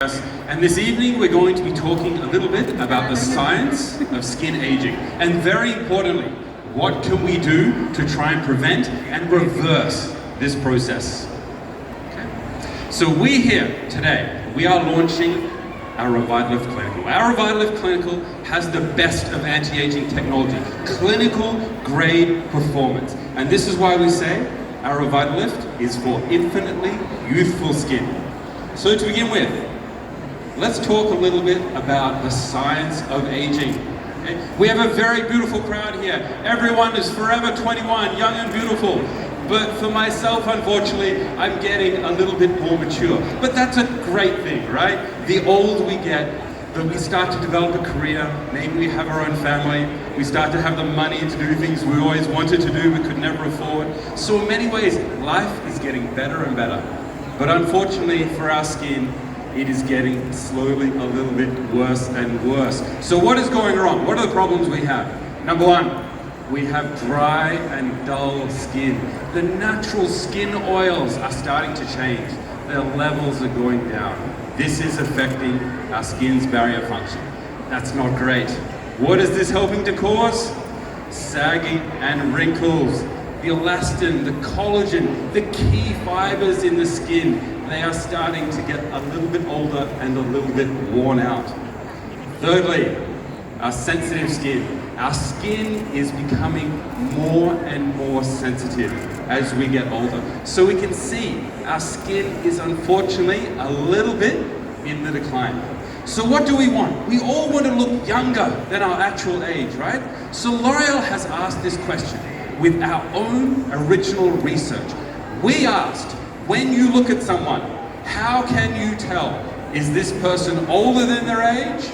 And this evening we're going to be talking a little bit about the science of skin aging, and very importantly, what can we do to try and prevent and reverse this process. Okay. So we here today, we are launching our Revitalift Clinical. Our Revitalift Clinical has the best of anti-aging technology, clinical grade performance. And this is why we say our Revitalift is for infinitely youthful skin. So to begin with, let's talk a little bit about the science of aging. Okay? We have a very beautiful crowd here. Everyone is forever 21, young and beautiful. But for myself, unfortunately, I'm getting a little bit more mature. But that's a great thing, right? The older we get, we start to develop a career, maybe we have our own family, we start to have the money to do things we always wanted to do but could never afford. So in many ways, life is getting better and better. But unfortunately for our skin, it is getting slowly a little bit worse and worse. So what is going wrong? What are the problems we have? Number one, we have dry and dull skin. The natural skin oils are starting to change. Their levels are going down. This is affecting our skin's barrier function. That's not great. What is this helping to cause? Sagging and wrinkles. The elastin, the collagen, the key fibers in the skin, they are starting to get a little bit older and a little bit worn out. Thirdly, our sensitive skin. Our skin is becoming more and more sensitive as we get older. So we can see our skin is unfortunately a little bit in the decline. So what do we want? We all want to look younger than our actual age, right? So L'Oreal has asked this question with our own original research. We asked, when you look at someone, how can you tell, is this person older than their age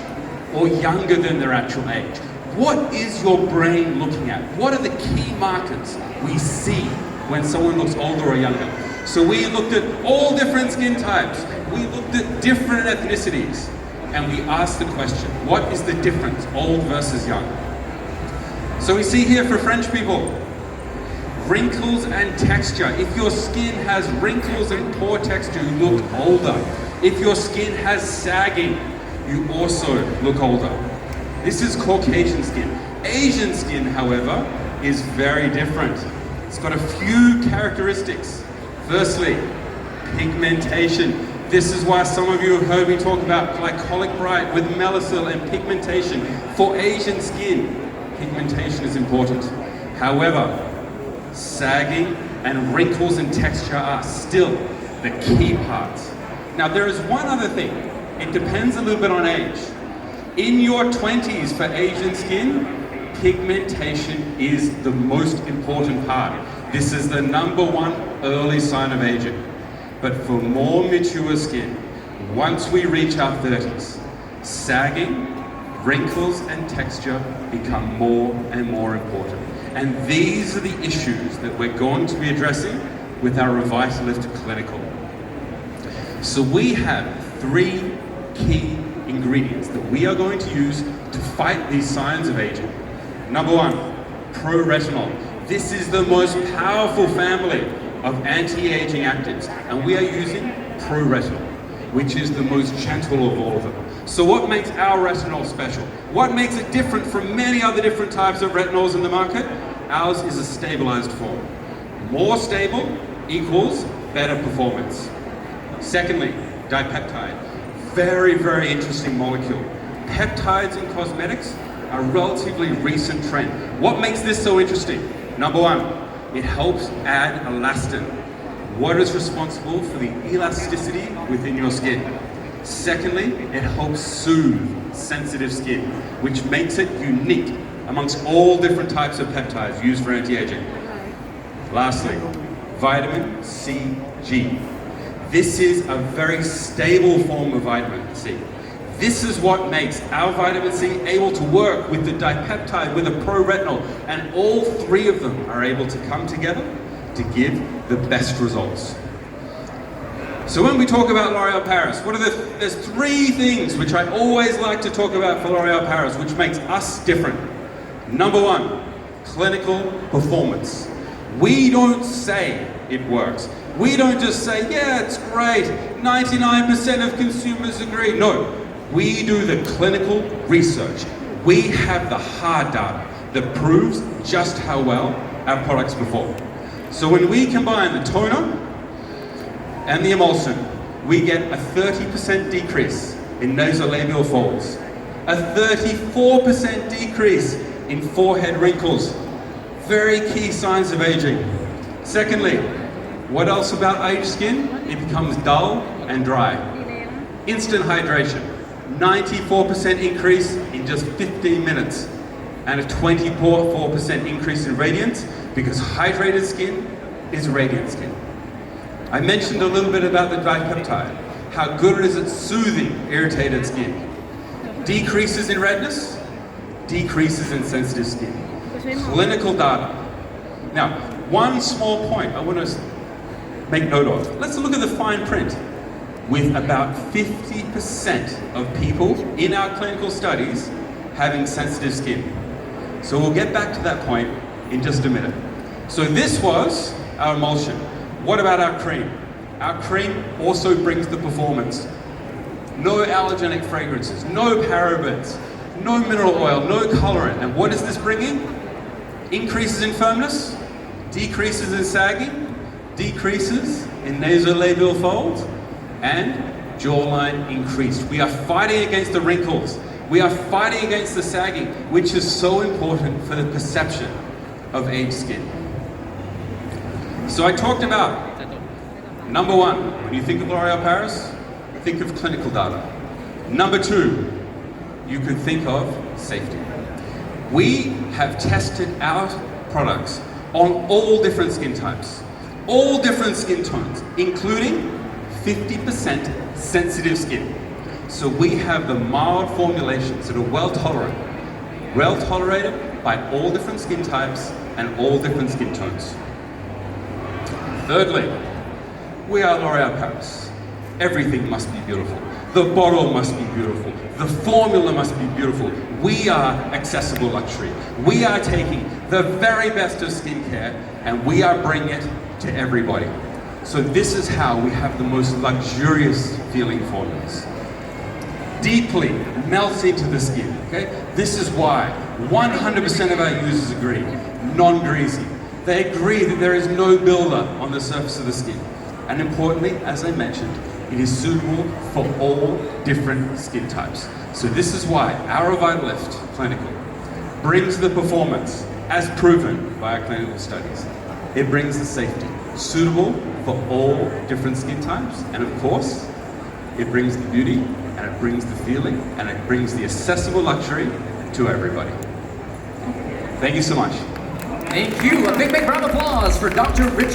or younger than their actual age? What is your brain looking at? What are the key markers we see when someone looks older or younger? So we looked at all different skin types. We looked at different ethnicities. And we asked the question, what is the difference, old versus young? So we see here for French people, wrinkles and texture. If your skin has wrinkles and poor texture, you look older. If your skin has sagging, you also look older. This is Caucasian skin. Asian skin, however, is very different. It's got a few characteristics. Firstly, pigmentation. This is why some of you have heard me talk about glycolic bright with melasil and pigmentation. For Asian skin, pigmentation is important. However, sagging and wrinkles and texture are still the key parts. Now there is one other thing. It depends a little bit on age. In your 20s for Asian skin, pigmentation is the most important part. This is the number one early sign of aging. But for more mature skin, once we reach our 30s, sagging, wrinkles and texture become more and more important. And these are the issues that we're going to be addressing with our Revitalift Clinical. So we have three key ingredients that we are going to use to fight these signs of aging. Number one, Pro-Retinol. This is the most powerful family of anti-aging actives, and we are using Pro-Retinol, which is the most gentle of all of them. So what makes our retinol special? What makes it different from many other different types of retinols in the market? Ours is a stabilized form. More stable equals better performance. Secondly, dipeptide. Very, very interesting molecule. Peptides in cosmetics are a relatively recent trend. What makes this so interesting? Number one, it helps add elastin. What is responsible for the elasticity within your skin? Secondly, it helps soothe sensitive skin, which makes it unique amongst all different types of peptides used for anti-aging. Lastly, vitamin CG. This is a very stable form of vitamin C. This is what makes our vitamin C able to work with the dipeptide, with the pro-retinol, and all three of them are able to come together to give the best results. So when we talk about L'Oréal Paris, there's three things which I always like to talk about for L'Oréal Paris, which makes us different. Number one, clinical performance. We don't say it works. We don't just say, yeah, it's great, 99% of consumers agree. No, we do the clinical research. We have the hard data that proves just how well our products perform. So when we combine the toner and the emulsion, we get a 30% decrease in nasolabial folds, a 34% decrease in forehead wrinkles. Very key signs of aging. Secondly, what else about aged skin? It becomes dull and dry. Instant hydration, 94% increase in just 15 minutes, and a 24% increase in radiance because hydrated skin is radiant skin. I mentioned a little bit about the dipeptide, how good it is at soothing irritated skin. Decreases in redness, decreases in sensitive skin. Clinical data. Now, one small point I want to make note of. Let's look at the fine print. With about 50% of people in our clinical studies having sensitive skin. So we'll get back to that point in just a minute. So this was our emulsion. What about our cream? Our cream also brings the performance. No allergenic fragrances, no parabens, no mineral oil, no colorant. And what is this bringing? Increases in firmness, decreases in sagging, decreases in nasolabial folds, and jawline increased. We are fighting against the wrinkles. We are fighting against the sagging, which is so important for the perception of aged skin. So I talked about, number one, when you think of L'Oréal Paris, think of clinical data. Number two, you could think of safety. We have tested our products on all different skin types, all different skin tones, including 50% sensitive skin. So we have the mild formulations that are well tolerated by all different skin types and all different skin tones. Thirdly, we are L'Oréal Paris. Everything must be beautiful. The bottle must be beautiful. The formula must be beautiful. We are accessible luxury. We are taking the very best of skincare and we are bringing it to everybody. So this is how we have the most luxurious feeling formulas. Deeply melts into the skin, okay? This is why 100% of our users agree, non-greasy. They agree that there is no buildup on the surface of the skin. And importantly, as I mentioned, it is suitable for all different skin types. So this is why our Revitalift Clinical brings the performance as proven by our clinical studies. It brings the safety, suitable for all different skin types. And of course, it brings the beauty, and it brings the feeling, and it brings the accessible luxury to everybody. Thank you so much. Thank you. A big round of applause for Dr. Richard.